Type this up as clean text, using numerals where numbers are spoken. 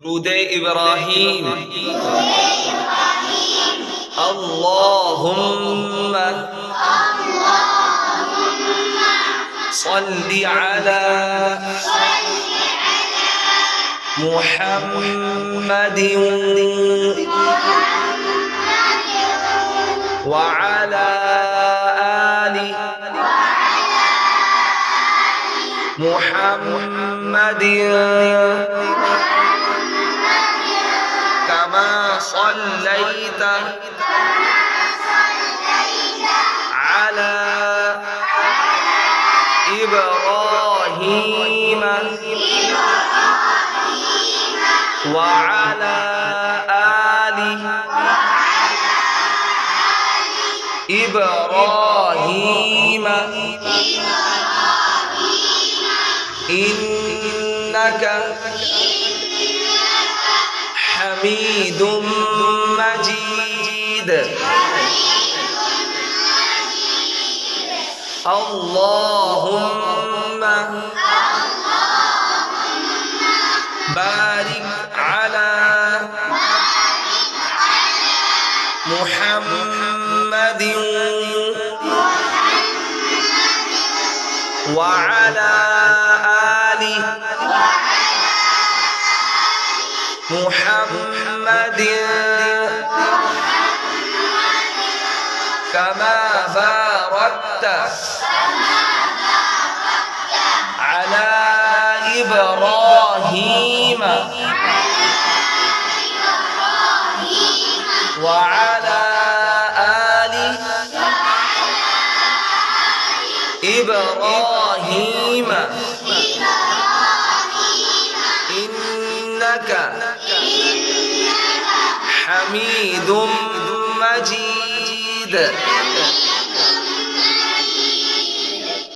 درود إبراهيم اللهم صل على محمد وعلى آل محمد كما صليت على إبراهيم وعلى آل إبراهيم إنك حميد مجيد اللهم بارك على محمد وعلى آل محمد كما باركت على إبراهيم وعلى آل إبراهيم إنك حميد مجيد